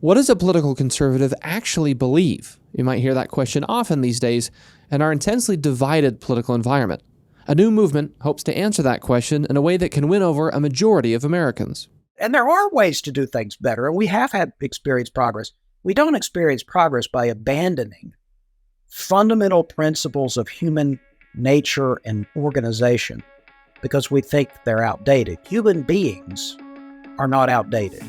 What does a political conservative actually believe? You might hear that question often these days in our intensely divided political environment. A new movement hopes to answer that question in a way that can win over a majority of Americans. And there are ways to do things better, and we have had experienced progress. We don't experience progress by abandoning fundamental principles of human nature and organization because we think they're outdated. Human beings are not outdated.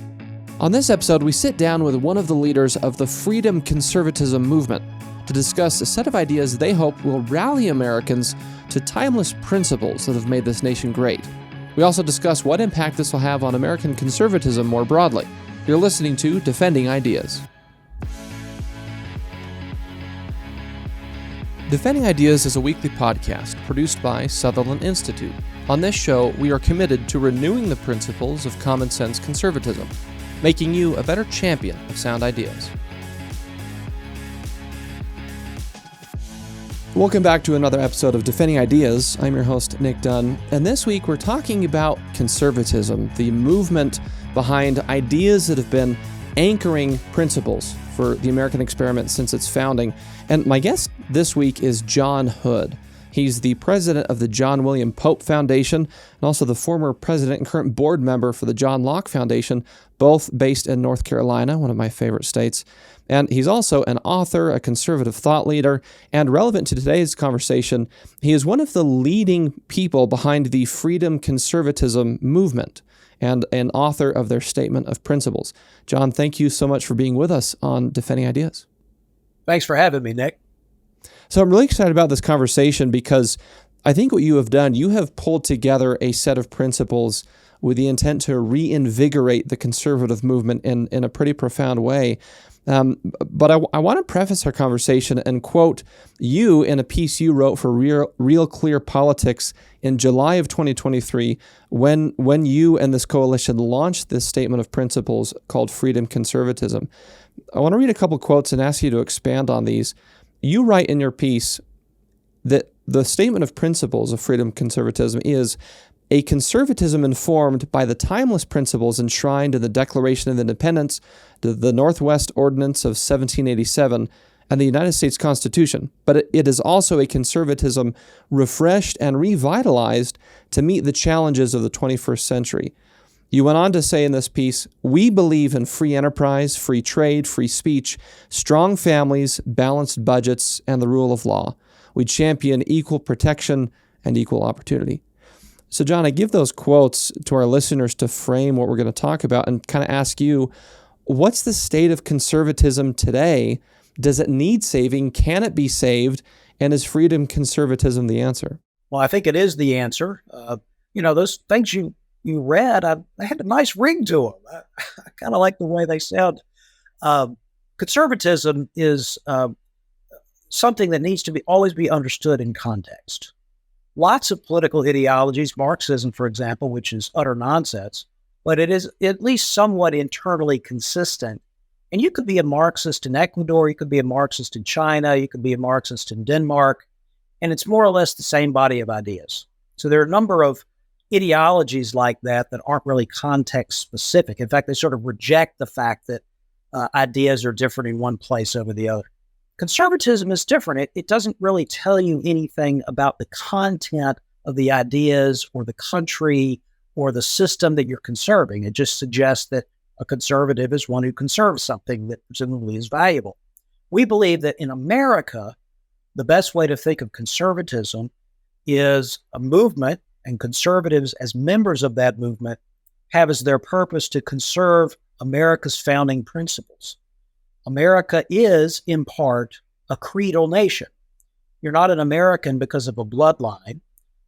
On this episode, we sit down with one of the leaders of the Freedom Conservatism movement to discuss a set of ideas they hope will rally Americans to timeless principles that have made this nation great. We also discuss what impact this will have on American conservatism more broadly. You're listening to Defending Ideas. Defending Ideas is a weekly podcast produced by Sutherland Institute. On this show, we are committed to renewing the principles of common sense conservatism, making you a better champion of sound ideas. Welcome back to another episode of Defending Ideas. I'm your host, Nic Dunn, and this week we're talking about conservatism, the movement behind ideas that have been anchoring principles for the American experiment since its founding. And my guest this week is John Hood. He's the president of the John William Pope Foundation and also the former president and current board member for the John Locke Foundation, both based in North Carolina, one of my favorite states. And he's also an author, a conservative thought leader, and relevant to today's conversation, he is one of the leading people behind the Freedom Conservatism movement and an author of their statement of principles. John, thank you so much for being with us on Defending Ideas. Thanks for having me, Nick. So I'm really excited about this conversation because I think what you have done, you have pulled together a set of principles with the intent to reinvigorate the conservative movement in a pretty profound way. But I want to preface our conversation and quote you in a piece you wrote for Real Clear Politics in July of 2023 when you and this coalition launched this statement of principles called Freedom Conservatism. I want to read a couple quotes and ask you to expand on these. You write in your piece that the statement of principles of freedom conservatism is a conservatism informed by the timeless principles enshrined in the Declaration of Independence, the Northwest Ordinance of 1787, and the United States Constitution. But it is also a conservatism refreshed and revitalized to meet the challenges of the 21st century. You went on to say in this piece, we believe in free enterprise, free trade, free speech, strong families, balanced budgets, and the rule of law. We champion equal protection and equal opportunity. So, John, I give those quotes to our listeners to frame what we're going to talk about and kind of ask you, what's the state of conservatism today? Does it need saving? Can it be saved? And is freedom conservatism the answer? Well, I think it is the answer. Those things you read, they had a nice ring to them. I kind of like the way they sound. Conservatism is something that needs to always be understood in context. Lots of political ideologies, Marxism, for example, which is utter nonsense, but it is at least somewhat internally consistent. And you could be a Marxist in Ecuador, you could be a Marxist in China, you could be a Marxist in Denmark, and it's more or less the same body of ideas. So there are a number of ideologies like that aren't really context specific. In fact, they sort of reject the fact that ideas are different in one place over the other. Conservatism is different. It doesn't really tell you anything about the content of the ideas or the country or the system that you're conserving. It just suggests that a conservative is one who conserves something that presumably is valuable. We believe that in America, the best way to think of conservatism is a movement, and conservatives as members of that movement have as their purpose to conserve America's founding principles. America is, in part, a creedal nation. You're not an American because of a bloodline.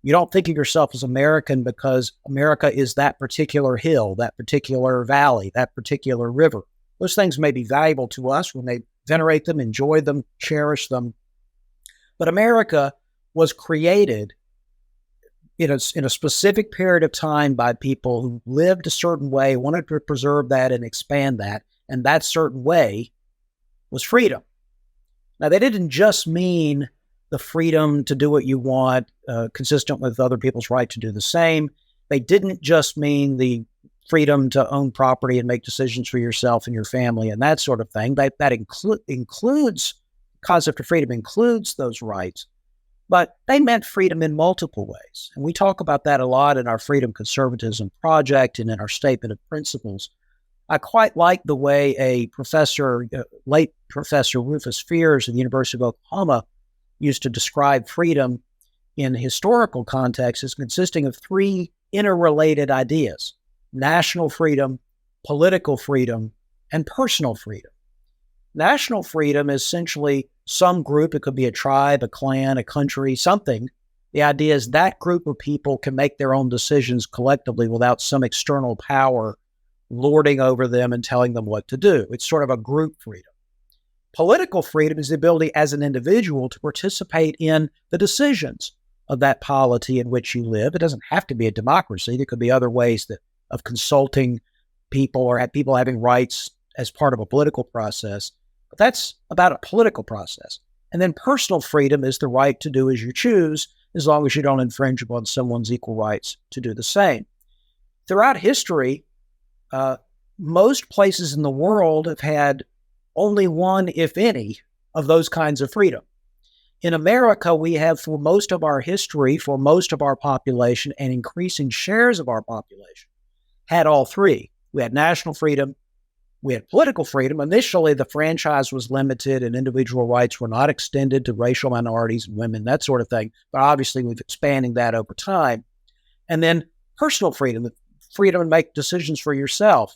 You don't think of yourself as American because America is that particular hill, that particular valley, that particular river. Those things may be valuable to us. We may venerate them, enjoy them, cherish them. But America was created in a specific period of time by people who lived a certain way, wanted to preserve that and expand that, and that certain way was freedom. Now, they didn't just mean the freedom to do what you want, consistent with other people's right to do the same. They didn't just mean the freedom to own property and make decisions for yourself and your family and that sort of thing. That includes, concept of freedom includes those rights, but they meant freedom in multiple ways. And we talk about that a lot in our Freedom Conservatism project and in our statement of principles. I quite like the way a professor, late Professor Rufus Fears at the University of Oklahoma, used to describe freedom in historical context as consisting of three interrelated ideas: national freedom, political freedom, and personal freedom. National freedom is essentially some group, it could be a tribe, a clan, a country, something. The idea is that group of people can make their own decisions collectively without some external power lording over them and telling them what to do. It's sort of a group freedom. Political freedom is the ability as an individual to participate in the decisions of that polity in which you live. It doesn't have to be a democracy. There could be other ways of consulting people or people having rights as part of a political process. But that's about a political process. And then personal freedom is the right to do as you choose, as long as you don't infringe upon someone's equal rights to do the same. Throughout history, most places in the world have had only one, if any, of those kinds of freedom. In America, we have, for most of our history, for most of our population, and increasing shares of our population, had all three. We had national freedom, we had political freedom. Initially, the franchise was limited and individual rights were not extended to racial minorities and women, that sort of thing. But obviously, we've expanding that over time. And then personal freedom, the freedom to make decisions for yourself.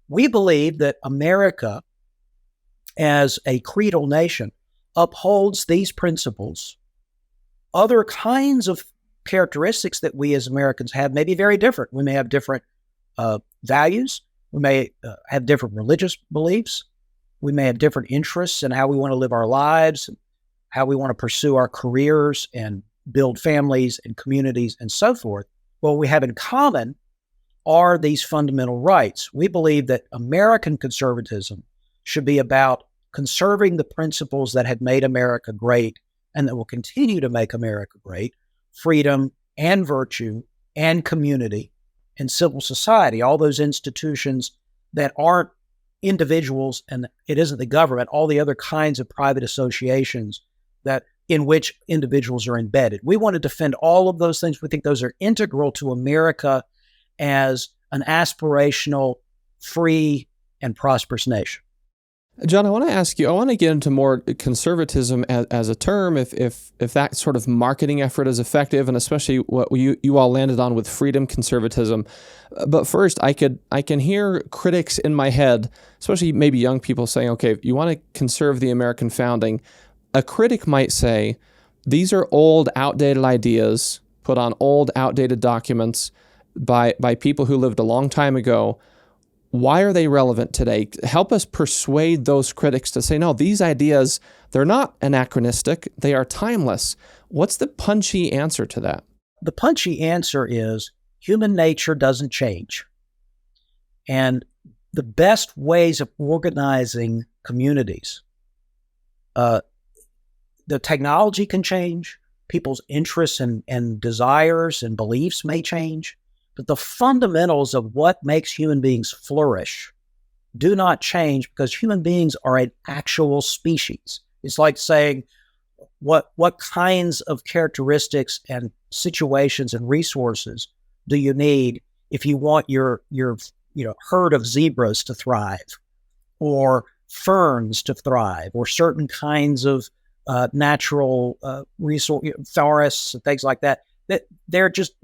We believe that America, as a creedal nation, upholds these principles. Other kinds of characteristics that we as Americans have may be very different. We may have different values. We may have different religious beliefs. We may have different interests in how we want to live our lives, how we want to pursue our careers and build families and communities and so forth. What we have in common are these fundamental rights. We believe that American conservatism should be about conserving the principles that have made America great and that will continue to make America great: freedom and virtue and community and civil society, all those institutions that aren't individuals and it isn't the government, all the other kinds of private associations that in which individuals are embedded. We want to defend all of those things. We think those are integral to America as an aspirational, free, and prosperous nation. John, I want to ask you, I want to get into more conservatism as a term, if that sort of marketing effort is effective, and especially what you all landed on with freedom conservatism. But first, I can hear critics in my head, especially maybe young people, saying, okay, if you want to conserve the American founding, a critic might say, these are old, outdated ideas put on old, outdated documents by people who lived a long time ago. Why are they relevant today? Help us persuade those critics to say, no, these ideas, they're not anachronistic, they are timeless. What's the punchy answer to that? The punchy answer is human nature doesn't change. And the best ways of organizing communities, the technology can change, people's interests and desires and beliefs may change, but the fundamentals of what makes human beings flourish do not change because human beings are an actual species. It's like saying what kinds of characteristics and situations and resources do you need if you want your herd of zebras to thrive, or ferns to thrive, or certain kinds of natural resource forests and things like that. That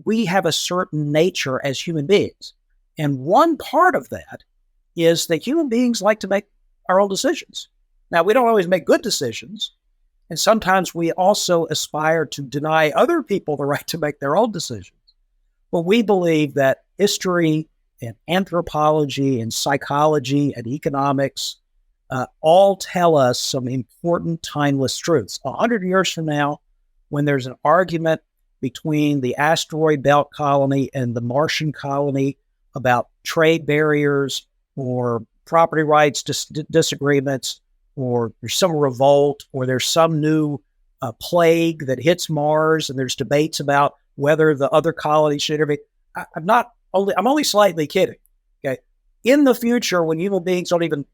we have a certain nature as human beings. And one part of that is that human beings like to make our own decisions. Now, we don't always make good decisions. And sometimes we also aspire to deny other people the right to make their own decisions. But we believe that history and anthropology and psychology and economics all tell us some important timeless truths. 100 years from now, when there's an argument between the asteroid belt colony and the Martian colony about trade barriers or property rights disagreements, or there's some revolt, or there's some new plague that hits Mars, and there's debates about whether the other colonies should intervene. I'm not I'm only slightly kidding. Okay. In the future, when human beings don't even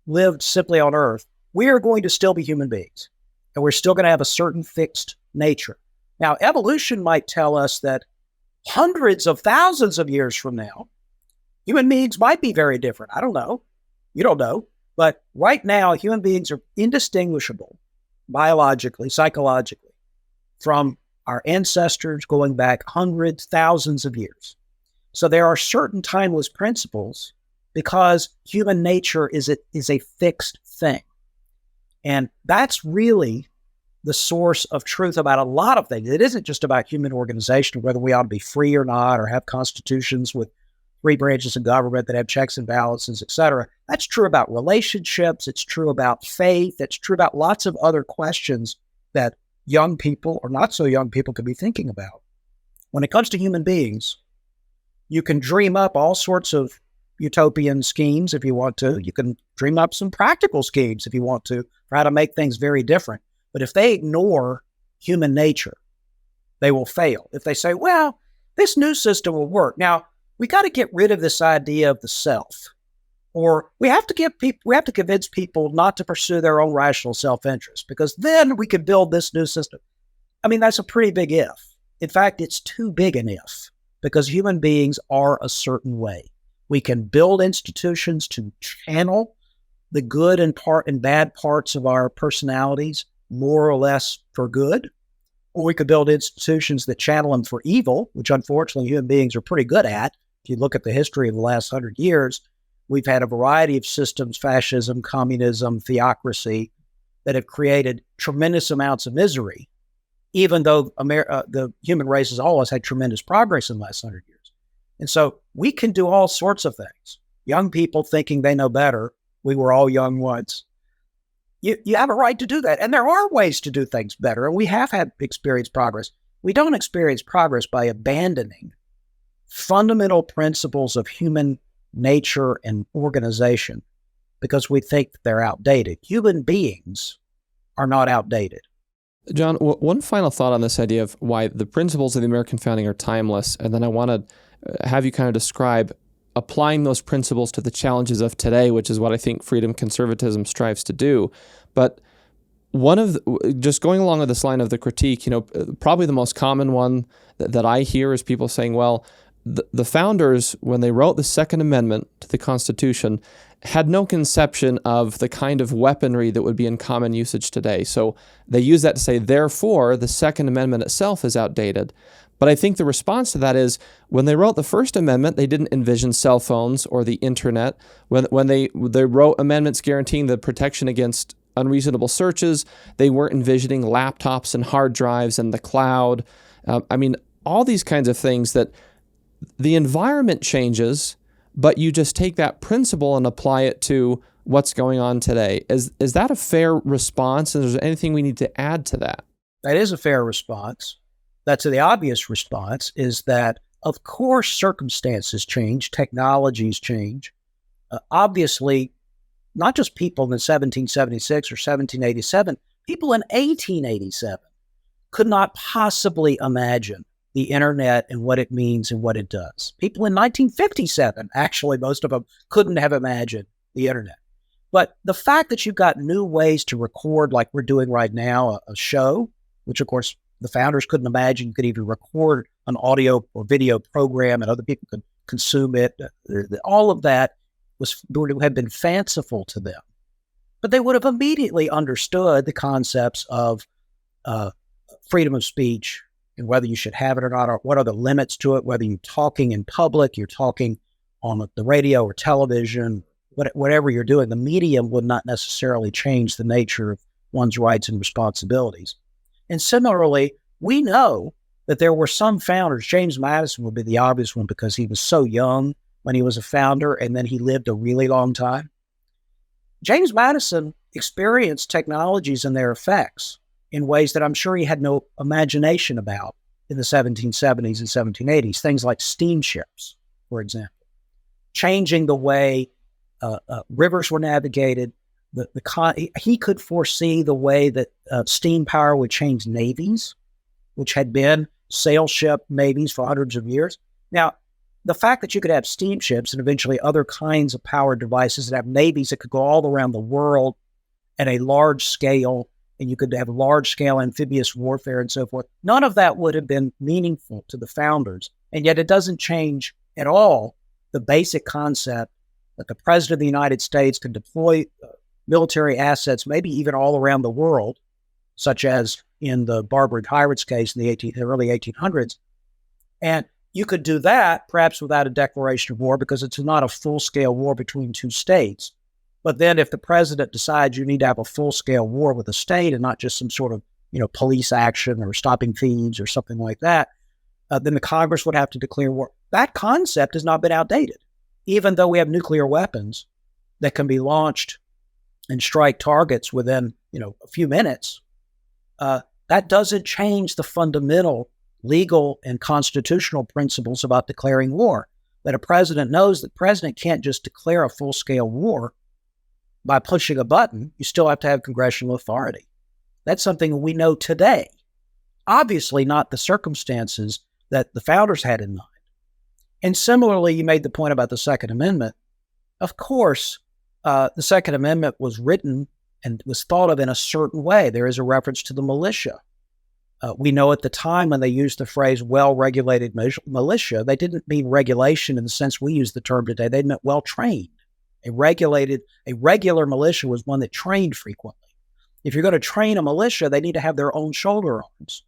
live simply on Earth, we are going to still be human beings, and we're still going to have a certain fixed nature. Now, evolution might tell us that hundreds of thousands of years from now, human beings might be very different. I don't know. You don't know. But right now, human beings are indistinguishable biologically, psychologically, from our ancestors going back hundreds, thousands of years. So there are certain timeless principles because human nature is a fixed thing. And that's really the source of truth about a lot of things. It isn't just about human organization, whether we ought to be free or not, or have constitutions with 3 branches of government that have checks and balances, et cetera. That's true about relationships. It's true about faith. It's true about lots of other questions that young people or not so young people could be thinking about. When it comes to human beings, you can dream up all sorts of utopian schemes if you want to. You can dream up some practical schemes if you want to, for how to make things very different. But if they ignore human nature, they will fail. If they say, well, this new system will work. Now, we got to get rid of this idea of the self, or we have to convince people not to pursue their own rational self-interest, because then we could build this new system. I mean, that's a pretty big if. In fact, it's too big an if, because human beings are a certain way. We can build institutions to channel the good and bad parts of our personalities more or less for good, or we could build institutions that channel them for evil, which unfortunately human beings are pretty good at. If you look at the history of the last 100 years, we've had a variety of systems, fascism, communism, theocracy, that have created tremendous amounts of misery, even though the human race has always had tremendous progress in the last 100 years. And so we can do all sorts of things. Young people thinking they know better. We were all young once. You have a right to do that. And there are ways to do things better. And we have experienced progress. We don't experience progress by abandoning fundamental principles of human nature and organization because we think they're outdated. Human beings are not outdated. John, one final thought on this idea of why the principles of the American founding are timeless, and then I want to have you kind of describe applying those principles to the challenges of today, which is what I think freedom conservatism strives to do. But just going along with this line of the critique, probably the most common one that I hear is people saying, well, the founders, when they wrote the Second Amendment to the Constitution, had no conception of the kind of weaponry that would be in common usage today. So they use that to say, therefore, the Second Amendment itself is outdated. But I think the response to that is, when they wrote the First Amendment, they didn't envision cell phones or the internet. When they wrote amendments guaranteeing the protection against unreasonable searches, they weren't envisioning laptops and hard drives and the cloud. All these kinds of things that the environment changes, but you just take that principle and apply it to what's going on today. Is that a fair response? And is there anything we need to add to that? That is a fair response. That's the obvious response, is that, of course, circumstances change, technologies change. Obviously, not just people in 1776 or 1787, people in 1887 could not possibly imagine the internet and what it means and what it does. People in 1957, actually, most of them couldn't have imagined the internet. But the fact that you've got new ways to record, like we're doing right now, a show, which of course the founders couldn't imagine you could even record an audio or video program and other people could consume it. All of that would have been fanciful to them. But they would have immediately understood the concepts of freedom of speech and whether you should have it or not, or what are the limits to it, whether you're talking in public, you're talking on the radio or television, whatever you're doing. The medium would not necessarily change the nature of one's rights and responsibilities. And similarly, we know that there were some founders. James Madison would be the obvious one because he was so young when he was a founder, and then he lived a really long time. James Madison experienced technologies and their effects in ways that I'm sure he had no imagination about in the 1770s and 1780s. Things like steamships, for example, changing the way rivers were navigated. He could foresee the way that steam power would change navies, which had been sail ship navies for hundreds of years. Now, the fact that you could have steamships and eventually other kinds of powered devices that have navies that could go all around the world at a large scale, and you could have large scale amphibious warfare and so forth, none of that would have been meaningful to the founders. And yet it doesn't change at all the basic concept that the President of the United States could deploy military assets, maybe even all around the world, such as in the Barbary Pirates case in the early 1800s. And you could do that perhaps without a declaration of war because it's not a full-scale war between two states. But then if the president decides you need to have a full-scale war with a state and not just some sort of, police action or stopping thieves or something like that, then the Congress would have to declare war. That concept has not been outdated. Even though we have nuclear weapons that can be launched and strike targets within, a few minutes, that doesn't change the fundamental legal and constitutional principles about declaring war. That a president knows that the president can't just declare a full-scale war by pushing a button. You still have to have congressional authority. That's something we know today. Obviously not the circumstances that the founders had in mind. And similarly, you made the point about the Second Amendment. Of course, the Second Amendment was written and was thought of in a certain way. There is a reference to the militia. We know at the time when they used the phrase well-regulated militia, they didn't mean regulation in the sense we use the term today. They meant well-trained. A regular militia was one that trained frequently. If you're going to train a militia, they need to have their own shoulder arms.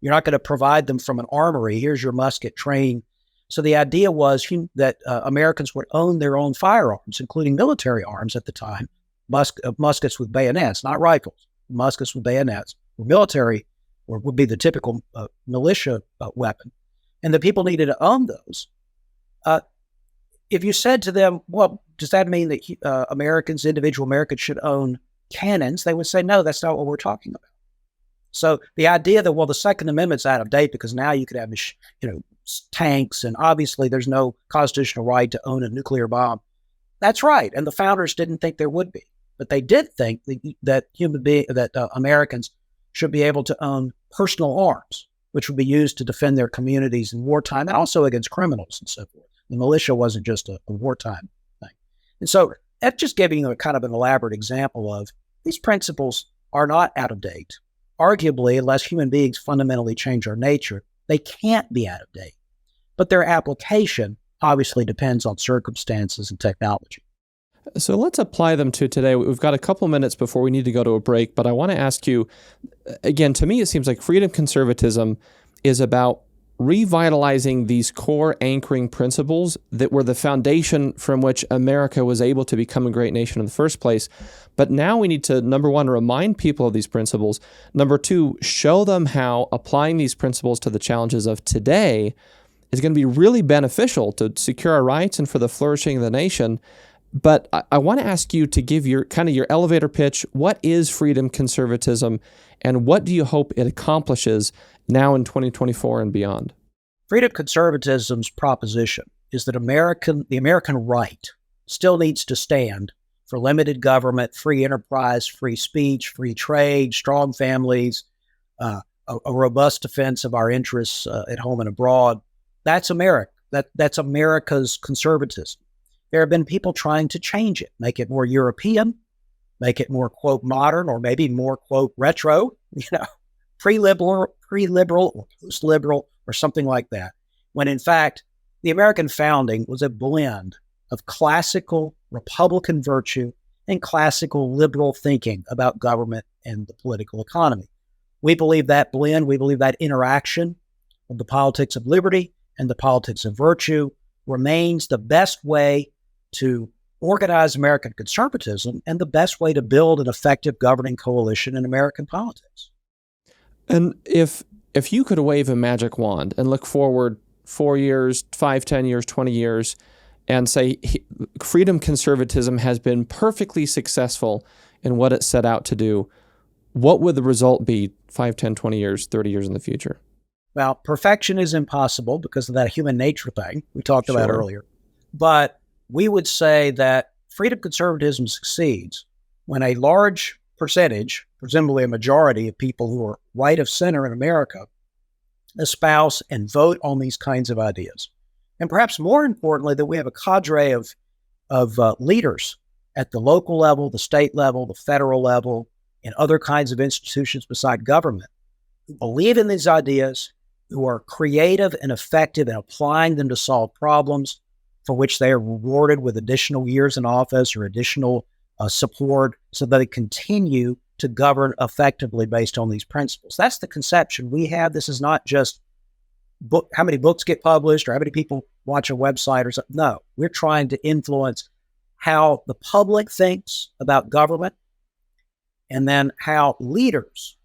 You're not going to provide them from an armory. Here's your musket, train. So the idea was that Americans would own their own firearms, including military arms at the time, muskets with bayonets, not rifles, muskets with bayonets, or military, or would be the typical militia weapon. And the people needed to own those. If you said to them, well, does that mean that individual Americans should own cannons? They would say, no, that's not what we're talking about. So the idea that, well, the Second Amendment's out of date because now you could have, tanks, and obviously there's no constitutional right to own a nuclear bomb. That's right. And the founders didn't think there would be, but they did think that Americans should be able to own personal arms, which would be used to defend their communities in wartime and also against criminals and so forth. The militia wasn't just a wartime thing. And so that's just giving you a kind of an elaborate example of these principles are not out of date. Arguably, unless human beings fundamentally change our nature, they can't be out of date. But their application obviously depends on circumstances and technology. So let's apply them to today. We've got a couple minutes before we need to go to a break, but I want to ask you, again, to me, it seems like freedom conservatism is about revitalizing these core anchoring principles that were the foundation from which America was able to become a great nation in the first place. But now we need to, number one, remind people of these principles. Number two, show them how applying these principles to the challenges of today is going to be really beneficial to secure our rights and for the flourishing of the nation. But I want to ask you to give your elevator pitch. What is freedom conservatism, and what do you hope it accomplishes now in 2024 and beyond? Freedom conservatism's proposition is that the American right still needs to stand for limited government, free enterprise, free speech, free trade, strong families, a robust defense of our interests at home and abroad. That's America. That's America's conservatism. There have been people trying to change it, make it more European, make it more, quote, modern, or maybe more, quote, retro, pre-liberal or post-liberal or something like that. When in fact, the American founding was a blend of classical Republican virtue and classical liberal thinking about government and the political economy. We believe that blend, we believe that interaction of the politics of liberty and the politics of virtue remains the best way to organize American conservatism and the best way to build an effective governing coalition in American politics. And if you could wave a magic wand and look forward 4 years, 5, 10 years, 20 years, and say freedom conservatism has been perfectly successful in what it set out to do, what would the result be 5, 10, 20 years, 30 years in the future? Well, perfection is impossible because of that human nature thing we talked about earlier. But we would say that freedom conservatism succeeds when a large percentage, presumably a majority of people who are right of center in America, espouse and vote on these kinds of ideas. And perhaps more importantly, that we have a cadre of leaders at the local level, the state level, the federal level, and other kinds of institutions beside government who believe in these ideas, who are creative and effective in applying them to solve problems for which they are rewarded with additional years in office or additional support so that they continue to govern effectively based on these principles. That's the conception we have. This is not just how many books get published or how many people watch a website or something. No, we're trying to influence how the public thinks about government and then how leaders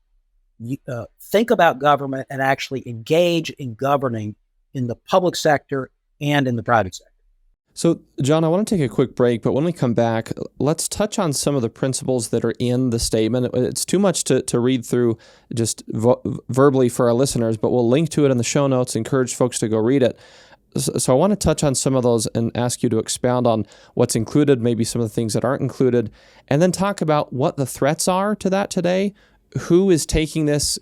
think about government and actually engage in governing in the public sector and in the private sector. So, John, I want to take a quick break, but when we come back, let's touch on some of the principles that are in the statement. It's too much to read through just verbally for our listeners, but we'll link to it in the show notes, encourage folks to go read it. So I want to touch on some of those and ask you to expound on what's included, maybe some of the things that aren't included, and then talk about what the threats are to that today. Who is taking this,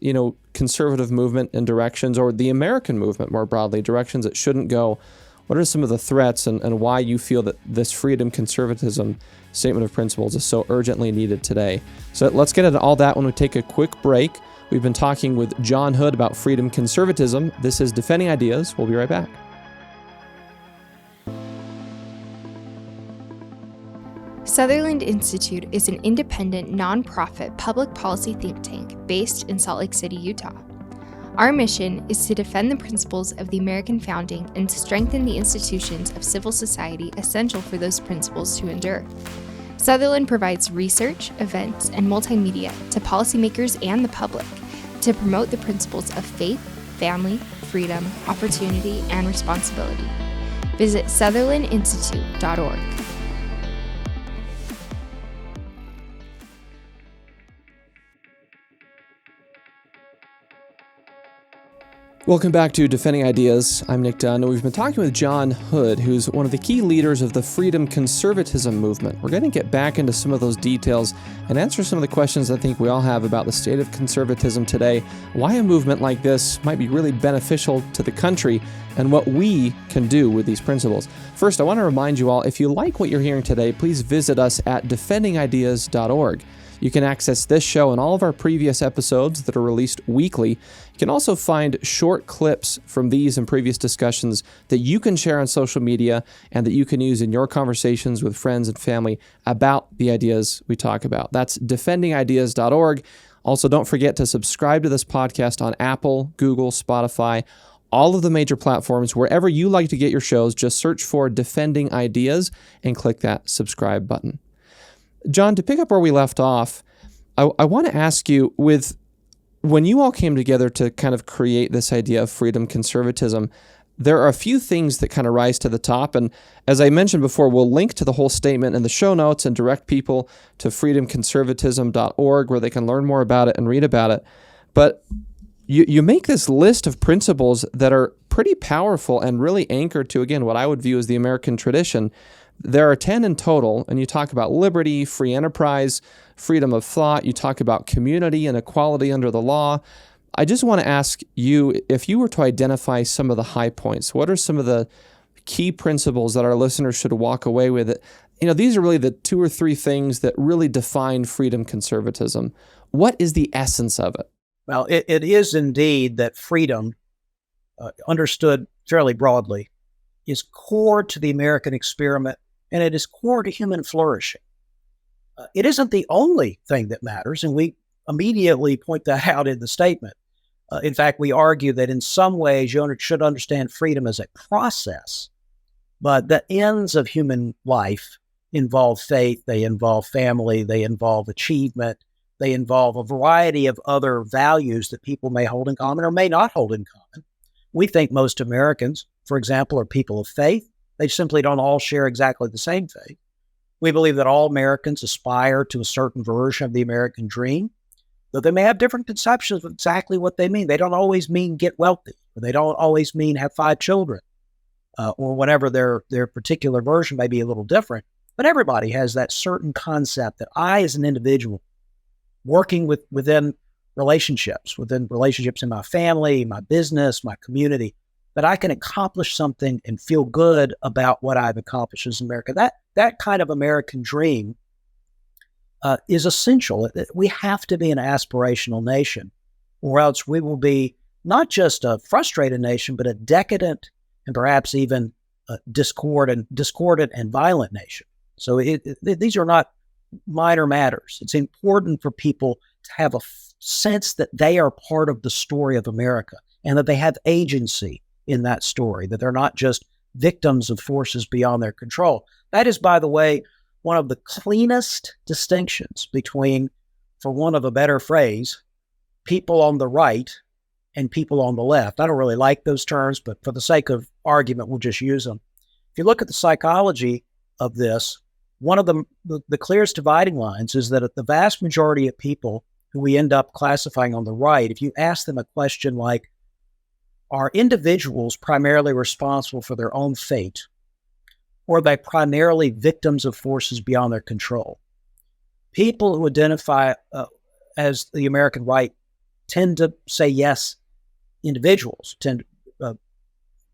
conservative movement in directions, or the American movement more broadly, directions it shouldn't go? What are some of the threats and why you feel that this freedom conservatism statement of principles is so urgently needed today? So let's get into all that when we take a quick break. We've been talking with John Hood about freedom conservatism. This is Defending Ideas. We'll be right back. Sutherland Institute is an independent, nonprofit public policy think tank based in Salt Lake City, Utah. Our mission is to defend the principles of the American founding and to strengthen the institutions of civil society essential for those principles to endure. Sutherland provides research, events, and multimedia to policymakers and the public to promote the principles of faith, family, freedom, opportunity, and responsibility. Visit sutherlandinstitute.org. Welcome back to Defending Ideas. I'm Nic Dunn, and we've been talking with John Hood, who's one of the key leaders of the Freedom Conservatism movement. We're going to get back into some of those details and answer some of the questions I think we all have about the state of conservatism today, why a movement like this might be really beneficial to the country, and what we can do with these principles. First, I want to remind you all, if you like what you're hearing today, please visit us at defendingideas.org. You can access this show and all of our previous episodes that are released weekly. You can also find short clips from these and previous discussions that you can share on social media and that you can use in your conversations with friends and family about the ideas we talk about. That's defendingideas.org. Also, don't forget to subscribe to this podcast on Apple, Google, Spotify, all of the major platforms. Wherever you like to get your shows, just search for Defending Ideas and click that subscribe button. John, to pick up where we left off, I want to ask you, when you all came together to kind of create this idea of freedom conservatism, there are a few things that kind of rise to the top. And as I mentioned before, we'll link to the whole statement in the show notes and direct people to freedomconservatism.org where they can learn more about it and read about it. But you make this list of principles that are pretty powerful and really anchored to, again, what I would view as the American tradition. There are 10 in total, and you talk about liberty, free enterprise, freedom of thought. You talk about community and equality under the law. I just want to ask you, if you were to identify some of the high points, what are some of the key principles that our listeners should walk away with? These are really the 2 or 3 things that really define freedom conservatism. What is the essence of it? Well, it is indeed that freedom, understood fairly broadly, is core to the American experiment, and it is core to human flourishing. It isn't the only thing that matters, and we immediately point that out in the statement. In fact, we argue that in some ways you should understand freedom as a process, but the ends of human life involve faith, they involve family, they involve achievement, they involve a variety of other values that people may hold in common or may not hold in common. We think most Americans, for example, are people of faith. They simply don't all share exactly the same faith. We believe that all Americans aspire to a certain version of the American dream, though they may have different conceptions of exactly what they mean. They don't always mean get wealthy, or they don't always mean have 5 children, or whatever their particular version may be a little different. But everybody has that certain concept that I, as an individual, working within relationships in my family, my business, my community, that I can accomplish something and feel good about what I've accomplished as America. That kind of American dream is essential. We have to be an aspirational nation, or else we will be not just a frustrated nation, but a decadent and perhaps even discordant and violent nation. So these are not minor matters. It's important for people to have a sense that they are part of the story of America and that they have agency in that story, that they're not just victims of forces beyond their control. That is, by the way, one of the cleanest distinctions between, for want of a better phrase, people on the right and people on the left. I don't really like those terms, but for the sake of argument, we'll just use them. If you look at the psychology of this, one of the clearest dividing lines is that the vast majority of people who we end up classifying on the right, if you ask them a question like, are individuals primarily responsible for their own fate, or are they primarily victims of forces beyond their control? People who identify as the American right tend to say yes. Individuals tend to,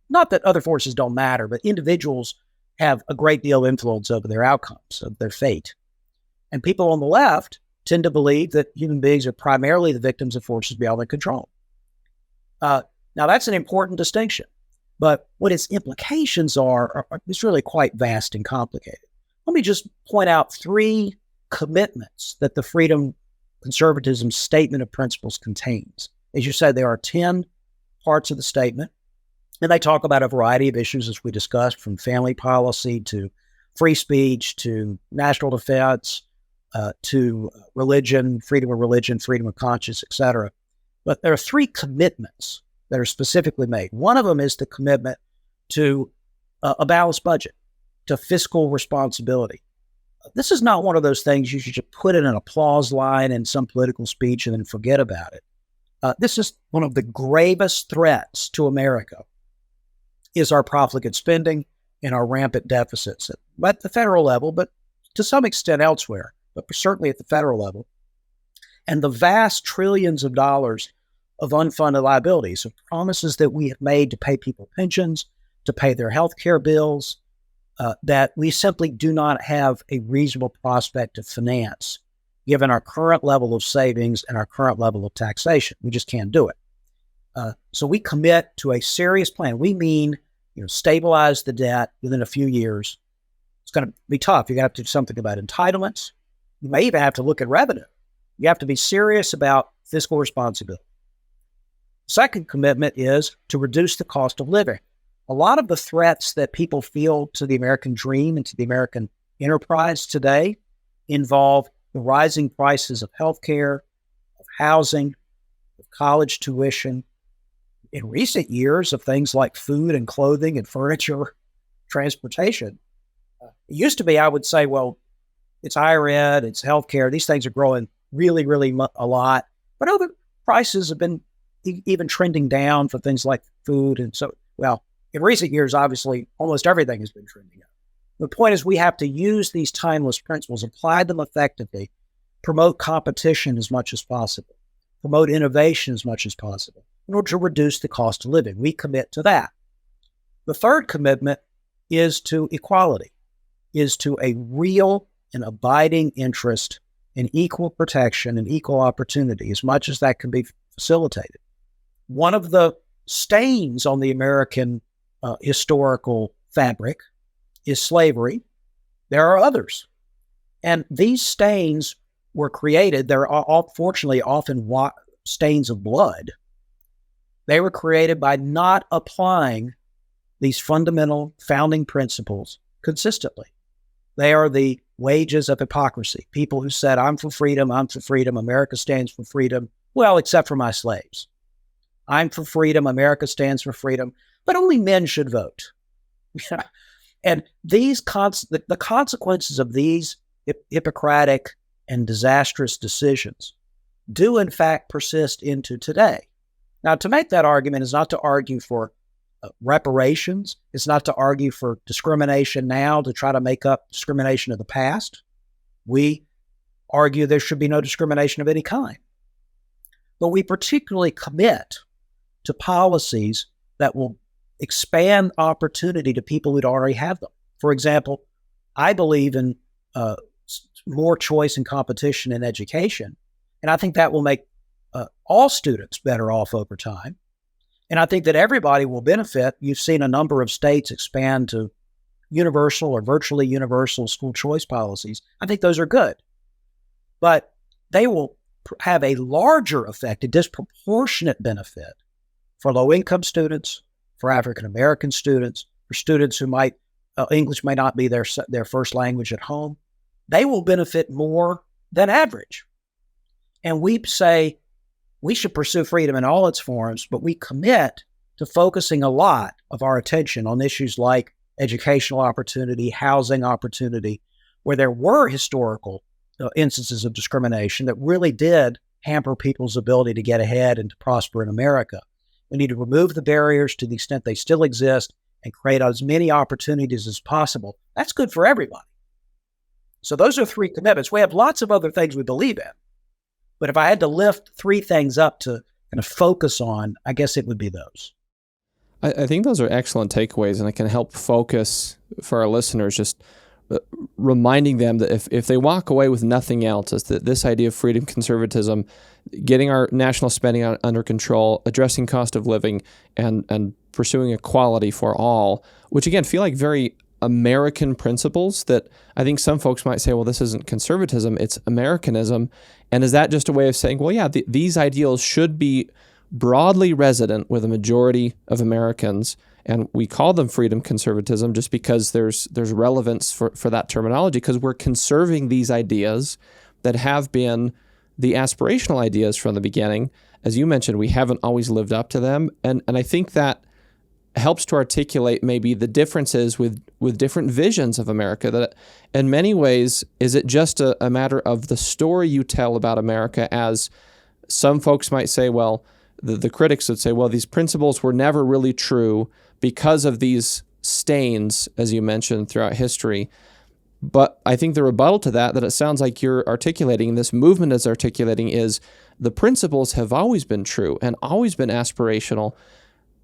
not that other forces don't matter, but individuals have a great deal of influence over their outcomes, of their fate. And people on the left tend to believe that human beings are primarily the victims of forces beyond their control. Now, that's an important distinction, but what its implications are is really quite vast and complicated. Let me just point out 3 commitments that the Freedom Conservatism Statement of Principles contains. As you said, there are 10 parts of the statement, and they talk about a variety of issues, as we discussed, from family policy to free speech to national defense to religion, freedom of conscience, etc. But there are 3 commitments that are specifically made. One of them is the commitment to a balanced budget, to fiscal responsibility. This is not one of those things you should just put in an applause line in some political speech and then forget about it. This is one of the gravest threats to America, is our profligate spending and our rampant deficits at the federal level, but to some extent elsewhere, but certainly at the federal level, and the vast trillions of dollars of unfunded liabilities, of promises that we have made to pay people pensions, to pay their health care bills, that we simply do not have a reasonable prospect of finance, given our current level of savings and our current level of taxation. We just can't do it. So we commit to a serious plan. We mean, stabilize the debt within a few years. It's going to be tough. You're going to have to do something about entitlements. You may even have to look at revenue. You have to be serious about fiscal responsibility. Second commitment is to reduce the cost of living. A lot of the threats that people feel to the American dream and to the American enterprise today involve the rising prices of healthcare, of housing, of college tuition, in recent years of things like food and clothing and furniture, transportation. It used to be, I would say, well, it's higher ed, it's healthcare. These things are growing really, really a lot. But other prices have been even trending down for things like food. And so, well, in recent years, obviously, almost everything has been trending up. The point is we have to use these timeless principles, apply them effectively, promote competition as much as possible, promote innovation as much as possible in order to reduce the cost of living. We commit to that. The third commitment is to equality, is to a real and abiding interest in equal protection and equal opportunity as much as that can be facilitated. One of the stains on the American historical fabric is slavery. There are others. And these stains were created, they're fortunately often stains of blood. They were created by not applying these fundamental founding principles consistently. They are the wages of hypocrisy. People who said, I'm for freedom, America stands for freedom, well, except for my slaves. I'm for freedom, America stands for freedom, but only men should vote. And these the consequences of these Hippocratic and disastrous decisions do in fact persist into today. Now, to make that argument is not to argue for reparations. It's not to argue for discrimination now to try to make up discrimination of the past. We argue there should be no discrimination of any kind. But we particularly commit to policies that will expand opportunity to people who'd already have them. For example, I believe in more choice and competition in education, and I think that will make all students better off over time. And I think that everybody will benefit. You've seen a number of states expand to universal or virtually universal school choice policies. I think those are good. But they will have a larger effect, a disproportionate benefit for low-income students, for African-American students, for students who might, English may not be their first language at home. They will benefit more than average. And we say we should pursue freedom in all its forms, but we commit to focusing a lot of our attention on issues like educational opportunity, housing opportunity, where there were historical instances of discrimination that really did hamper people's ability to get ahead and to prosper in America. We need to remove the barriers to the extent they still exist and create as many opportunities as possible. That's good for everybody. So those are three commitments. We have lots of other things we believe in, but if I had to lift three things up to kind of focus on, I guess it would be those. I think those are excellent takeaways, and it can help focus for our listeners, just reminding them that if they walk away with nothing else, is that this idea of freedom conservatism, getting our national spending under control, addressing cost of living, and pursuing equality for all, which again feel like very American principles that I think some folks might say, well, this isn't conservatism, it's Americanism. And is that just a way of saying, well, yeah, these ideals should be broadly resident with a majority of Americans, and we call them freedom conservatism just because there's relevance for that terminology, because we're conserving these ideas that have been the aspirational ideas from the beginning. As you mentioned, we haven't always lived up to them, and I think that helps to articulate maybe the differences with different visions of America. That in many ways, is it just a matter of the story you tell about America, as some folks might say, well, the critics would say, well, these principles were never really true because of these stains, as you mentioned, throughout history. But I think the rebuttal to that it sounds like you're articulating, and this movement is articulating, is the principles have always been true and always been aspirational.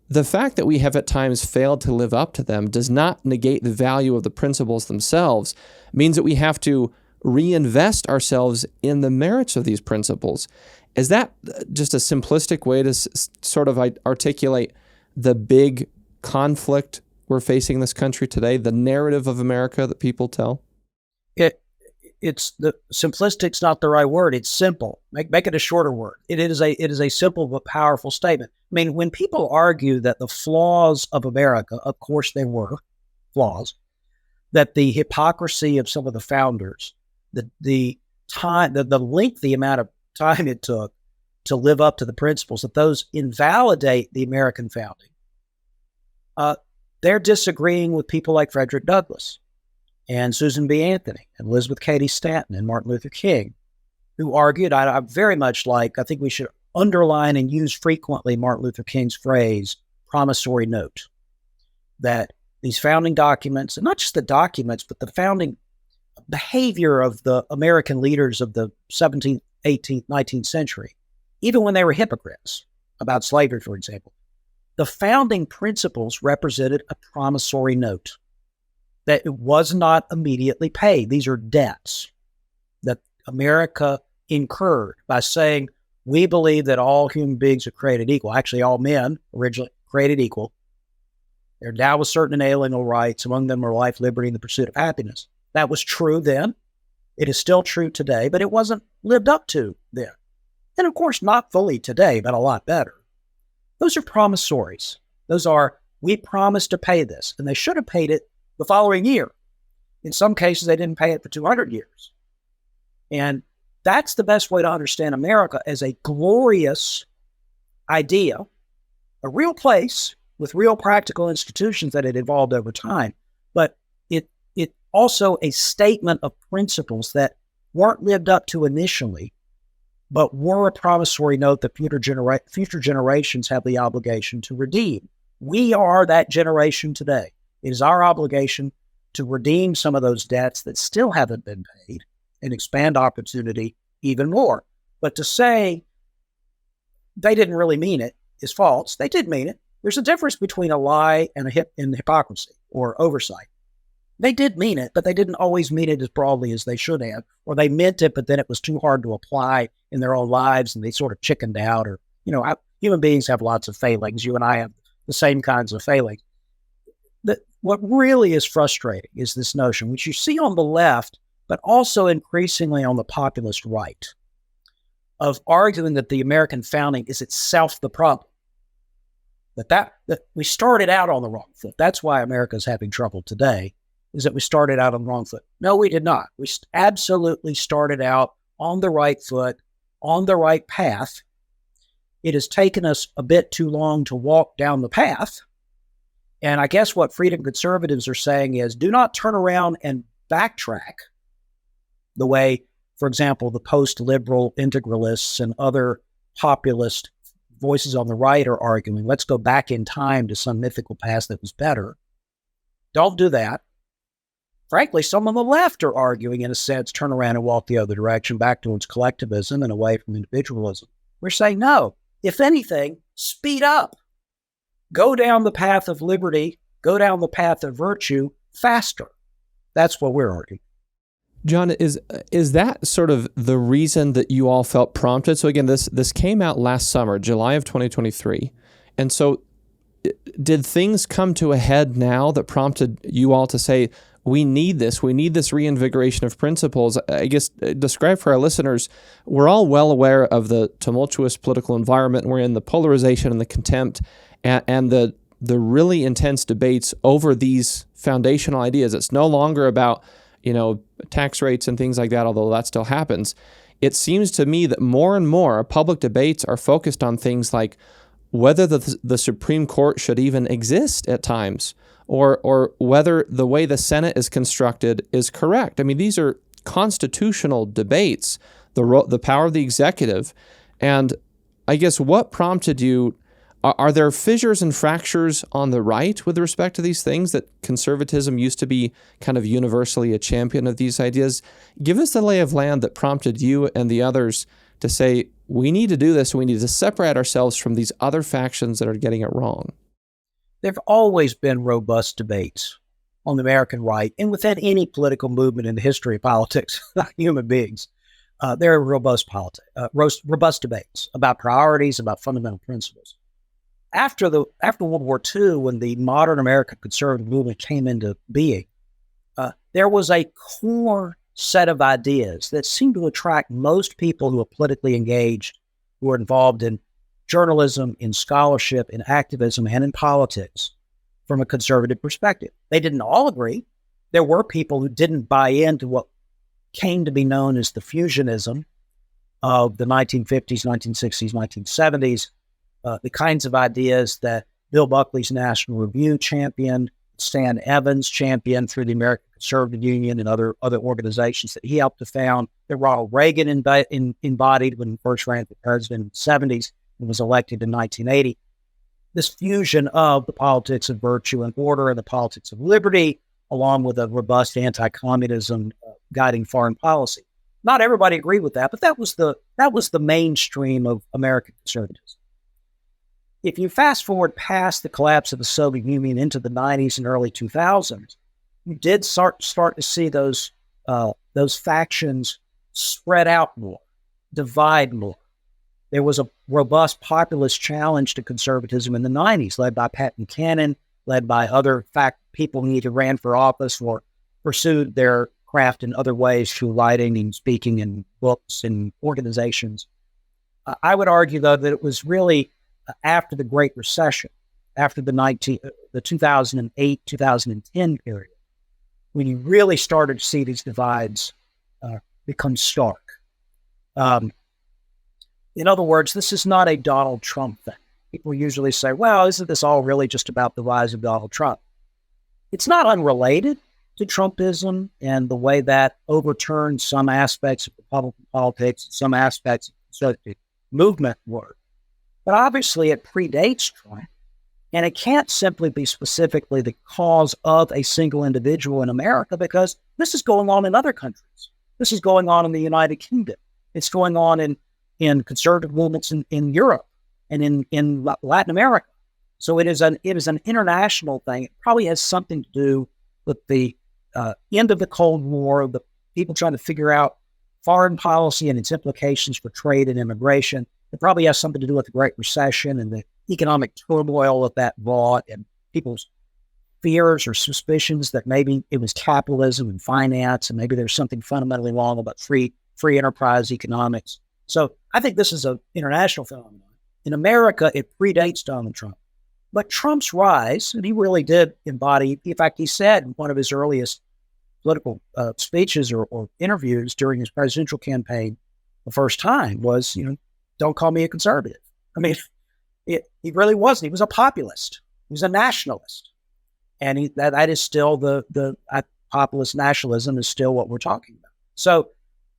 The fact that we have at times failed to live up to them does not negate the value of the principles themselves. It means that we have to reinvest ourselves in the merits of these principles. Is that just a simplistic way to sort of articulate the big conflict we're facing in this country today, the narrative of America that people tell? It's the simplistic's not the right word. It's simple. Make it a shorter word. It is a simple but powerful statement. I mean, when people argue that the flaws of America, of course there were flaws, that the hypocrisy of some of the founders, the lengthy amount of time it took to live up to the principles, that those invalidate the American founding. They're disagreeing with people like Frederick Douglass and Susan B. Anthony and Elizabeth Cady Stanton and Martin Luther King, who argued, I very much like, I think we should underline and use frequently Martin Luther King's phrase, promissory note, that these founding documents, and not just the documents, but the founding behavior of the American leaders of the 17th, 18th, 19th century, even when they were hypocrites about slavery, for example, the founding principles represented a promissory note that it was not immediately paid. These are debts that America incurred by saying, we believe that all human beings are created equal. Actually, all men originally created equal. They're endowed with certain inalienable rights. Among them are life, liberty, and the pursuit of happiness. That was true then. It is still true today, but it wasn't lived up to then. And of course, not fully today, but a lot better. Those are promissories. Those are, we promised to pay this, and they should have paid it the following year. In some cases, they didn't pay it for 200 years. And that's the best way to understand America as a glorious idea, a real place with real practical institutions that had evolved over time, but it also a statement of principles that weren't lived up to initially, but were a promissory note that future generations have the obligation to redeem. We are that generation today. It is our obligation to redeem some of those debts that still haven't been paid and expand opportunity even more. But to say they didn't really mean it is false. They did mean it. There's a difference between a lie and hypocrisy or oversight. They did mean it, but they didn't always mean it as broadly as they should have, or they meant it, but then it was too hard to apply in their own lives, and they sort of chickened out. Or, human beings have lots of failings. You and I have the same kinds of failings. What really is frustrating is this notion, which you see on the left, but also increasingly on the populist right, of arguing that the American founding is itself the problem. That we started out on the wrong foot. That's why America is having trouble today, is that we started out on the wrong foot. No, we did not. We absolutely started out on the right foot, on the right path. It has taken us a bit too long to walk down the path. And I guess what Freedom Conservatives are saying is, do not turn around and backtrack the way, for example, the post-liberal integralists and other populist voices on the right are arguing. Let's go back in time to some mythical past that was better. Don't do that. Frankly, some on the left are arguing, in a sense, turn around and walk the other direction, back towards collectivism and away from individualism. We're saying, no, if anything, speed up. Go down the path of liberty, go down the path of virtue faster. That's what we're arguing. John, is that sort of the reason that you all felt prompted? So again, this came out last summer, July of 2023. And so did things come to a head now that prompted you all to say, we need this reinvigoration of principles? I guess, describe for our listeners, we're all well aware of the tumultuous political environment we're in, the polarization and the contempt, and the really intense debates over these foundational ideas. It's no longer about, tax rates and things like that, although that still happens. It seems to me that more and more public debates are focused on things like whether the Supreme Court should even exist at times, or whether the way the Senate is constructed is correct. I mean, these are constitutional debates, the power of the executive. And I guess what prompted you? Are there fissures and fractures on the right with respect to these things, that conservatism used to be kind of universally a champion of these ideas? Give us the lay of land that prompted you and the others to say, we need to do this. We need to separate ourselves from these other factions that are getting it wrong. There have always been robust debates on the American right, and within any political movement in the history of politics, not human beings. There are robust debates about priorities, about fundamental principles. After World War II, when the modern American conservative movement came into being, there was a core set of ideas that seemed to attract most people who are politically engaged, who are involved in journalism, in scholarship, in activism, and in politics from a conservative perspective. They didn't all agree. There were people who didn't buy into what came to be known as the fusionism of the 1950s, 1960s, 1970s, the kinds of ideas that Bill Buckley's National Review championed, Stan Evans championed through the American Conservative Union and other organizations that he helped to found, that Ronald Reagan embodied when he first ran for president in the 70s and was elected in 1980. This fusion of the politics of virtue and order and the politics of liberty, along with a robust anti-communism guiding foreign policy. Not everybody agreed with that, but that was the mainstream of American conservatism. If you fast forward past the collapse of the Soviet Union into the 90s and early 2000s, you did start to see those factions spread out more, divide more. There was a robust populist challenge to conservatism in the 90s, led by Pat Buchanan, led by other people who either ran for office or pursued their craft in other ways through writing and speaking in books and organizations. I would argue, though, that it was really after the Great Recession, after the 2008-2010 period, when you really started to see these divides become stark. In other words, this is not a Donald Trump thing. People usually say, well, isn't this all really just about the rise of Donald Trump? It's not unrelated to Trumpism and the way that overturned some aspects of Republican politics, some aspects of the conservative movement work. But obviously it predates Trump, and it can't simply be specifically the cause of a single individual in America, because this is going on in other countries. This is going on in the United Kingdom. It's going on in conservative movements in Europe and in Latin America. So it is an international thing. It probably has something to do with the end of the Cold War, the people trying to figure out foreign policy and its implications for trade and immigration. It probably has something to do with the Great Recession and the economic turmoil that brought, and people's fears or suspicions that maybe it was capitalism and finance, and maybe there's something fundamentally wrong about free enterprise economics. So I think this is an international phenomenon. In America, it predates Donald Trump. But Trump's rise, and he really did embody, in fact, he said in one of his earliest political speeches or interviews during his presidential campaign the first time was, don't call me a conservative. I mean, he really wasn't. He was a populist. He was a nationalist. And that is still the populist nationalism is still what we're talking about. So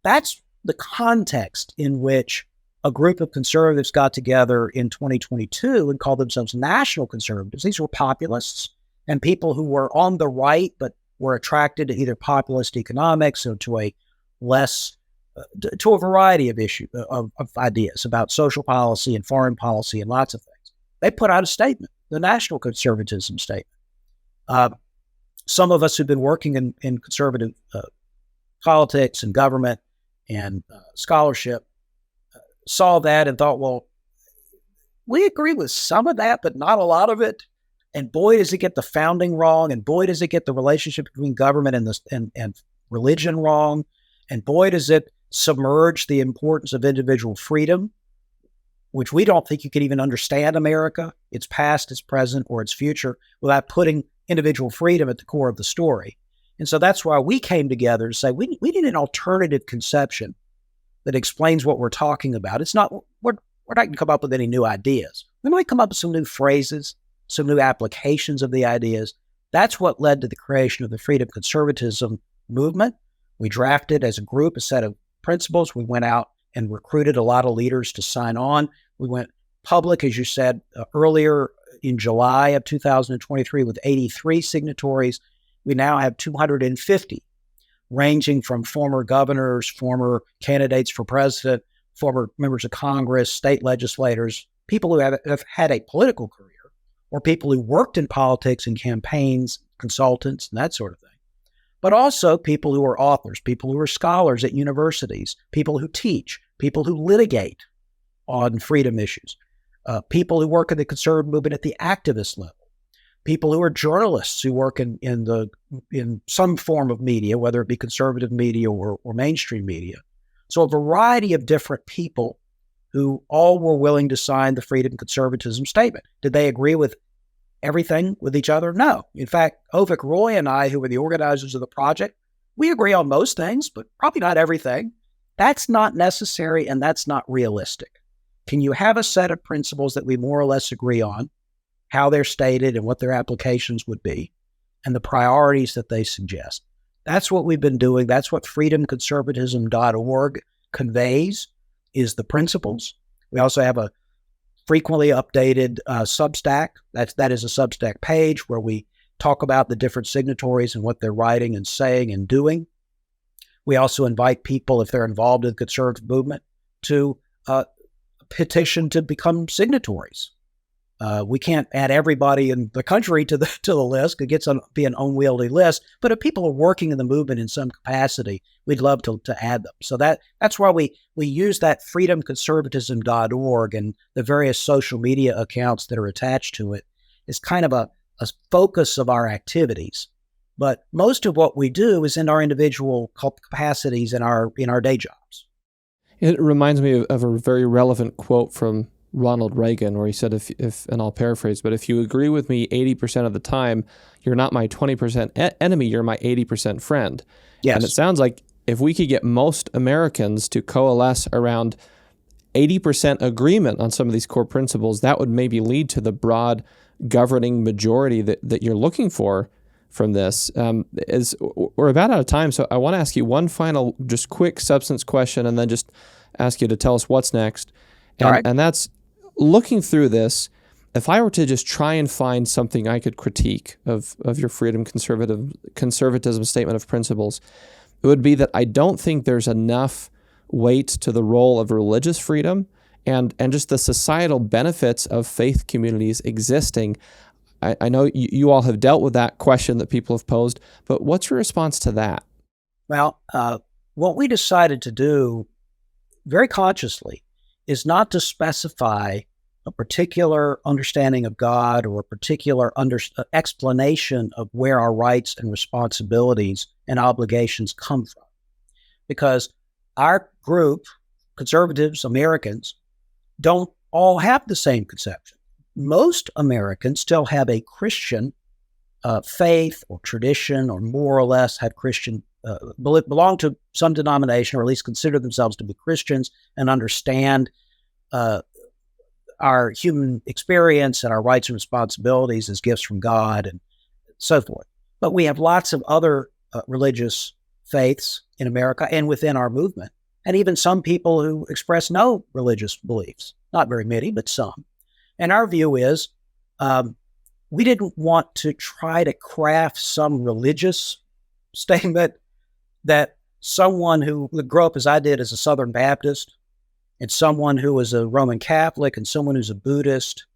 that's the context in which a group of conservatives got together in 2022 and called themselves national conservatives. These were populists and people who were on the right, but were attracted to either populist economics or to a variety of issues, of ideas about social policy and foreign policy and lots of things. They put out a statement, the National Conservatism Statement. Some of us who've been working in conservative politics and government and scholarship saw that and thought, well, we agree with some of that, but not a lot of it. And boy, does it get the founding wrong. And boy, does it get the relationship between government and religion wrong. And boy, does it submerge the importance of individual freedom, which we don't think you can even understand America, its past, its present, or its future, without putting individual freedom at the core of the story. And so that's why we came together to say we need an alternative conception that explains what we're talking about. It's not, we're not going to come up with any new ideas. We might come up with some new phrases, some new applications of the ideas. That's what led to the creation of the Freedom Conservatism movement. We drafted as a group a set of principles. We went out and recruited a lot of leaders to sign on. We went public, as you said, earlier in July of 2023 with 83 signatories. We now have 250, ranging from former governors, former candidates for president, former members of Congress, state legislators, people who have had a political career, or people who worked in politics and campaigns, consultants, and that sort of thing. But also people who are authors, people who are scholars at universities, people who teach, people who litigate on freedom issues, people who work in the conservative movement at the activist level, people who are journalists who work in some form of media, whether it be conservative media or mainstream media. So a variety of different people who all were willing to sign the Freedom Conservatism Statement. Did they agree with everything with each other? No. In fact, Ovik Roy and I, who were the organizers of the project, we agree on most things, but probably not everything. That's not necessary, and that's not realistic. Can you have a set of principles that we more or less agree on, how they're stated and what their applications would be, and the priorities that they suggest? That's what we've been doing. That's what freedomconservatism.org conveys, is the principles. We also have a frequently updated Substack. That is a Substack page where we talk about the different signatories and what they're writing and saying and doing. We also invite people, if they're involved in the conservative movement, to petition to become signatories. We can't add everybody in the country to the list. It gets to be an unwieldy list. But if people are working in the movement in some capacity, we'd love to add them. So that's why we use that freedomconservatism.org and the various social media accounts that are attached to it is kind of a focus of our activities. But most of what we do is in our individual capacities in our day jobs. It reminds me of a very relevant quote from Ronald Reagan, where he said, if and I'll paraphrase, but if you agree with me 80% of the time, you're not my 20% enemy, you're my 80% friend. Yes. And it sounds like if we could get most Americans to coalesce around 80% agreement on some of these core principles, that would maybe lead to the broad governing majority that you're looking for from this. We're about out of time, so I want to ask you one final, just quick substance question, and then just ask you to tell us what's next. All right. And that's, looking through this, if I were to just try and find something I could critique of your Freedom Conservatism Statement of Principles, it would be that I don't think there's enough weight to the role of religious freedom and just the societal benefits of faith communities existing. I know you all have dealt with that question that people have posed, but what's your response to that? Well, what we decided to do very consciously is not to specify a particular understanding of God or a particular explanation of where our rights and responsibilities and obligations come from. Because our group, conservatives, Americans, don't all have the same conception. Most Americans still have a Christian faith or tradition, or more or less have Christian, belong to some denomination, or at least consider themselves to be Christians and understand our human experience and our rights and responsibilities as gifts from God and so forth. But we have lots of other religious faiths in America and within our movement, and even some people who express no religious beliefs. Not very many, but some. And our view is we didn't want to try to craft some religious statement that someone who grew up as I did as a Southern Baptist, and someone who is a Roman Catholic, and someone who's a Buddhist,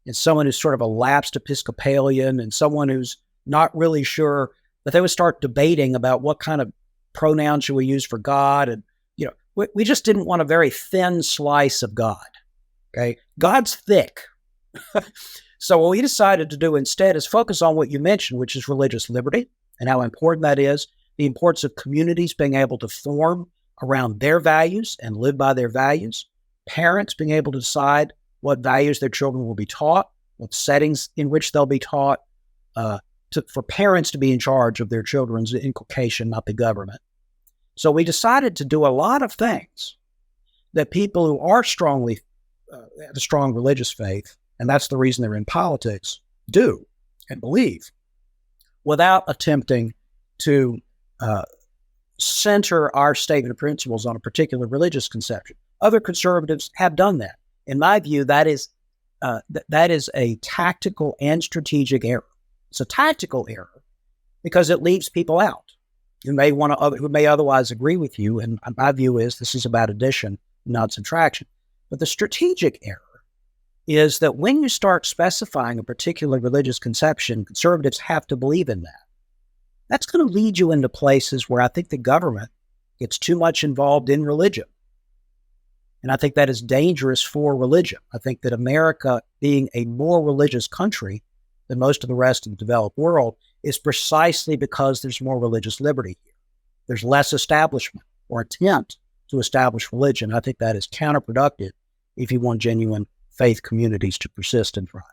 and someone who's sort of a lapsed Episcopalian, and someone who's not really sure, that they would start debating about what kind of pronoun should we use for God. And, we just didn't want a very thin slice of God. Okay. God's thick. So what we decided to do instead is focus on what you mentioned, which is religious liberty and how important that is, the importance of communities being able to form around their values and live by their values, parents being able to decide what values their children will be taught, what settings in which they'll be taught, for parents to be in charge of their children's inculcation, not the government. So we decided to do a lot of things that people who are strongly, have a strong religious faith, and that's the reason they're in politics, do and believe, without attempting to center our statement of principles on a particular religious conception. Other conservatives have done that. In my view, that is a tactical and strategic error. It's a tactical error because it leaves people out who may otherwise agree with you. And my view is this is about addition, not subtraction. But the strategic error is that when you start specifying a particular religious conception, conservatives have to believe in that. That's going to lead you into places where I think the government gets too much involved in religion. And I think that is dangerous for religion. I think that America, being a more religious country than most of the rest of the developed world, is precisely because there's more religious liberty here. There's less establishment or attempt to establish religion. I think that is counterproductive if you want genuine faith communities to persist and thrive.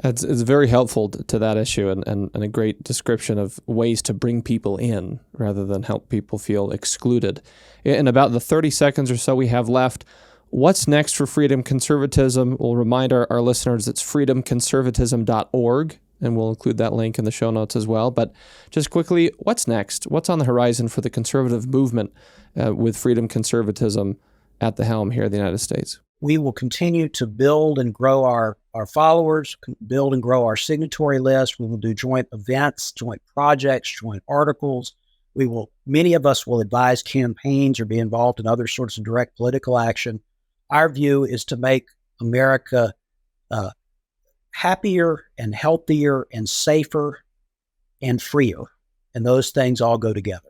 It's very helpful to that issue and a great description of ways to bring people in rather than help people feel excluded. In about the 30 seconds or so we have left, what's next for Freedom Conservatism? We'll remind our listeners it's freedomconservatism.org, and we'll include that link in the show notes as well. But just quickly, what's next? What's on the horizon for the conservative movement with Freedom Conservatism at the helm here in the United States? We will continue to build and grow our followers, build and grow our signatory list. We will do joint events, joint projects, joint articles. Many of us will advise campaigns or be involved in other sorts of direct political action. Our view is to make America happier and healthier and safer and freer. And those things all go together.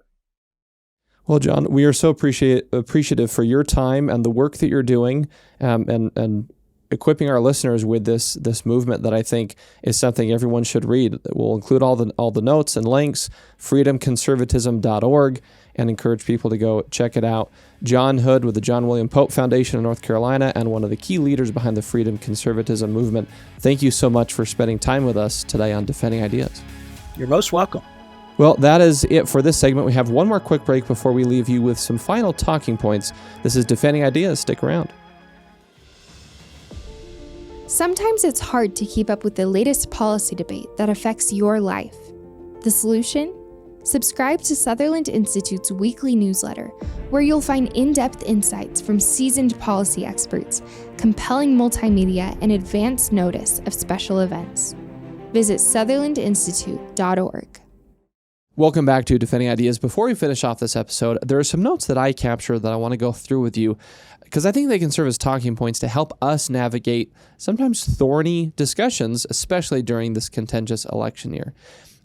Well, John, we are so appreciative for your time and the work that you're doing, and equipping our listeners with this movement that I think is something everyone should read. We'll include all the notes and links, freedomconservatism.org, and encourage people to go check it out. John Hood with the John William Pope Foundation in North Carolina and one of the key leaders behind the Freedom Conservatism movement. Thank you so much for spending time with us today on Defending Ideas. You're most welcome. Well, that is it for this segment. We have one more quick break before we leave you with some final talking points. This is Defending Ideas. Stick around. Sometimes it's hard to keep up with the latest policy debate that affects your life. The solution? Subscribe to Sutherland Institute's weekly newsletter, where you'll find in-depth insights from seasoned policy experts, compelling multimedia, and advance notice of special events. Visit sutherlandinstitute.org. Welcome back to Defending Ideas. Before we finish off this episode, there are some notes that I captured that I want to go through with you because I think they can serve as talking points to help us navigate sometimes thorny discussions, especially during this contentious election year.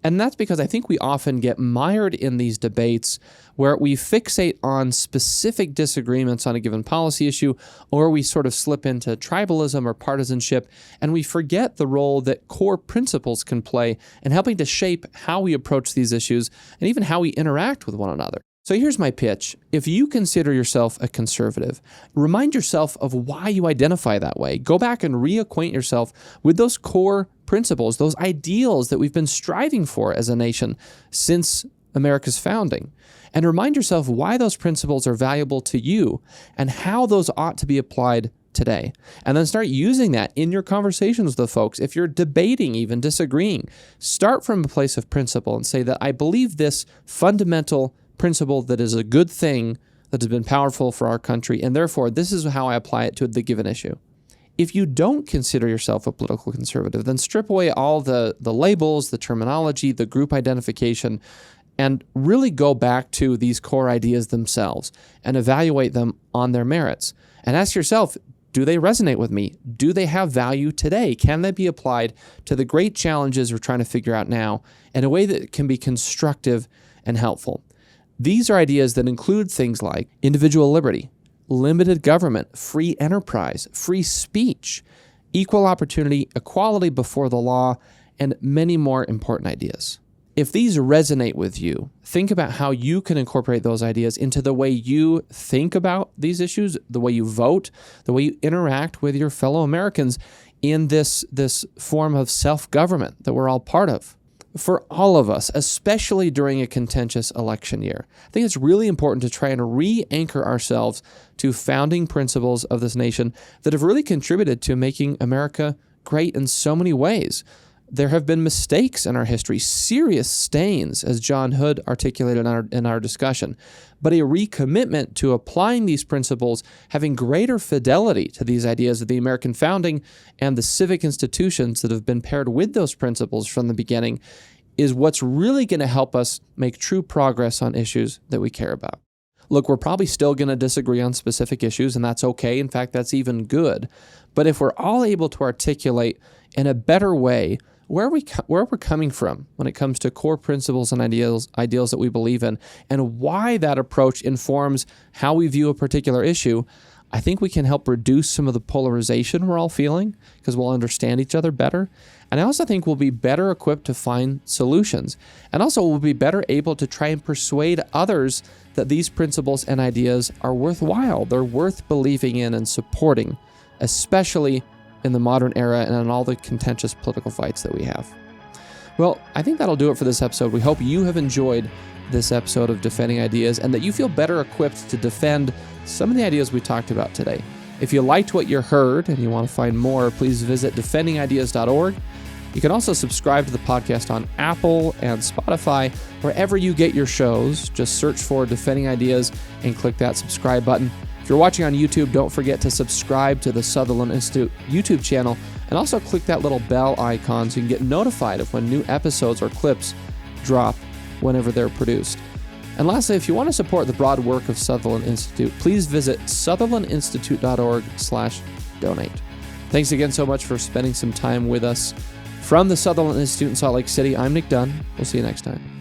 And that's because I think we often get mired in these debates where we fixate on specific disagreements on a given policy issue, or we sort of slip into tribalism or partisanship, and we forget the role that core principles can play in helping to shape how we approach these issues and even how we interact with one another. So here's my pitch. If you consider yourself a conservative, remind yourself of why you identify that way. Go back and reacquaint yourself with those core principles, those ideals that we've been striving for as a nation since America's founding. And remind yourself why those principles are valuable to you and how those ought to be applied today. And then start using that in your conversations with the folks. If you're debating, even disagreeing, start from a place of principle and say that I believe this fundamental principle that is a good thing that has been powerful for our country, and therefore this is how I apply it to the given issue. If you don't consider yourself a political conservative, then strip away all the labels, the terminology, the group identification, and really go back to these core ideas themselves and evaluate them on their merits. And ask yourself, do they resonate with me? Do they have value today? Can they be applied to the great challenges we're trying to figure out now in a way that can be constructive and helpful? These are ideas that include things like individual liberty, limited government, free enterprise, free speech, equal opportunity, equality before the law, and many more important ideas. If these resonate with you, think about how you can incorporate those ideas into the way you think about these issues, the way you vote, the way you interact with your fellow Americans in this form of self-government that we're all part of. For all of us, especially during a contentious election year, I think it's really important to try and re-anchor ourselves to founding principles of this nation that have really contributed to making America great in so many ways. There have been mistakes in our history, serious stains, as John Hood articulated in our discussion, but a recommitment to applying these principles, having greater fidelity to these ideas of the American founding and the civic institutions that have been paired with those principles from the beginning, is what's really going to help us make true progress on issues that we care about. Look, we're probably still going to disagree on specific issues, and that's okay. In fact, that's even good. But if we're all able to articulate in a better way where we're coming from when it comes to core principles and ideals that we believe in, and why that approach informs how we view a particular issue, I think we can help reduce some of the polarization we're all feeling because we'll understand each other better. And I also think we'll be better equipped to find solutions. And also we'll be better able to try and persuade others that these principles and ideas are worthwhile. They're worth believing in and supporting, especially in the modern era and in all the contentious political fights that we have. Well, I think that'll do it for this episode. We hope you have enjoyed this episode of Defending Ideas and that you feel better equipped to defend some of the ideas we talked about today. If you liked what you heard and you want to find more, please visit defendingideas.org. You can also subscribe to the podcast on Apple and Spotify. Wherever you get your shows, just search for Defending Ideas and click that subscribe button. If you're watching on YouTube, don't forget to subscribe to the Sutherland Institute YouTube channel and also click that little bell icon so you can get notified of when new episodes or clips drop whenever they're produced. And lastly, if you want to support the broad work of Sutherland Institute, please visit sutherlandinstitute.org/donate. Thanks again so much for spending some time with us. From the Sutherland Institute in Salt Lake City, I'm Nic Dunn. We'll see you next time.